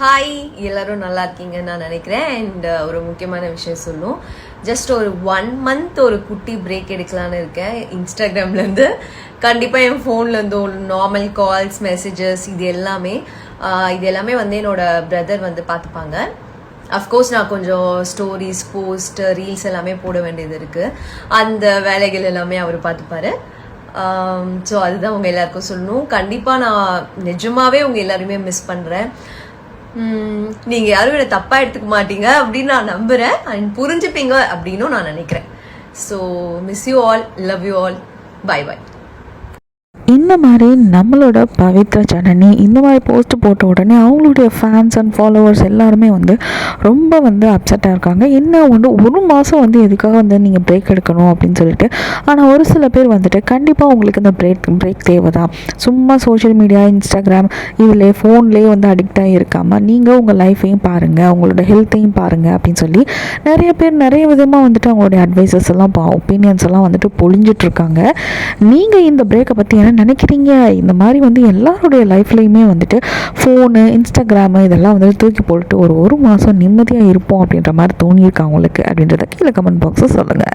Hi, எல்லோரும் நல்லா இருக்கீங்கன்னு நான் நினைக்கிறேன். அண்ட் ஒரு முக்கியமான விஷயம் சொல்லும், ஜஸ்ட் ஒரு 1 month ஒரு குட்டி பிரேக் எடுக்கலான்னு இருக்கேன் இன்ஸ்டாகிராம்லேருந்து. கண்டிப்பாக என் ஃபோன்லேருந்து ஒரு நார்மல் கால்ஸ், மெசேஜஸ் இது எல்லாமே வந்து என்னோட பிரதர் வந்து பார்த்துப்பாங்க. அஃப்கோர்ஸ் நான் கொஞ்சம் ஸ்டோரிஸ், போஸ்ட், ரீல்ஸ் எல்லாமே போட வேண்டியது இருக்குது. அந்த வேலைகள் எல்லாமே அவர் பார்த்துப்பாரு. ஸோ அதுதான் உங்கள் எல்லாருக்கும் சொல்லணும். கண்டிப்பாக நான் நிஜமாவே உங்கள் எல்லாருமே மிஸ் பண்ணுறேன். நீங்கள் யாரும் என்னை தப்பாக எடுத்துக்க மாட்டீங்க அப்படின்னு நான் நம்புகிறேன். அண்ட் புரிஞ்சுப்பீங்க அப்படின்னும் நான் நினைக்கிறேன். So miss you all, love you all, bye bye. இந்த மாதிரி நம்மளோட பவித்ரா ஜனனி இந்த மாதிரி போஸ்ட் போட்ட உடனே அவங்களுடைய ஃபேன்ஸ் அண்ட் ஃபாலோவர்ஸ் எல்லாருமே வந்து ரொம்ப வந்து அப்செட்டாக இருக்காங்க. என்ன வந்து 1 மாதம் வந்து எதுக்காக வந்து நீங்கள் பிரேக் எடுக்கணும் அப்படின்னு சொல்லிட்டு. ஆனால் ஒரு சில பேர் வந்துட்டு கண்டிப்பாக உங்களுக்கு இந்த பிரேக் தேவை தான். சும்மா சோஷியல் மீடியா, இன்ஸ்டாகிராம் இதில் ஃபோன்லேயே வந்து அடிக்டாகி இருக்காமல் நீங்கள் உங்கள் லைஃப்பையும் பாருங்கள், உங்களோட ஹெல்த்தையும் பாருங்கள் அப்படின்னு சொல்லி நிறைய பேர் நிறைய விதமாக வந்துட்டு அவங்களுடைய அட்வைசஸ் எல்லாம், ஒப்பீனியன்ஸ் எல்லாம் வந்துட்டு பொழிஞ்சிட்ருக்காங்க. நீங்கள் இந்த பிரேக்கை பற்றி என்ன நினைக்கிறீங்க? இந்த மாதிரி வந்து எல்லாருடைய லைஃப்லையுமே வந்துட்டு ஃபோனு, இன்ஸ்டாகிராமு இதெல்லாம் வந்து தூக்கி போட்டுட்டு ஒரு மாதம் நிம்மதியாக இருப்போம் அப்படின்ற மாதிரி தோணியிருக்கா உங்களுக்கு அப்படின்றத கீழே கமெண்ட் பாக்ஸில் சொல்லுங்கள்.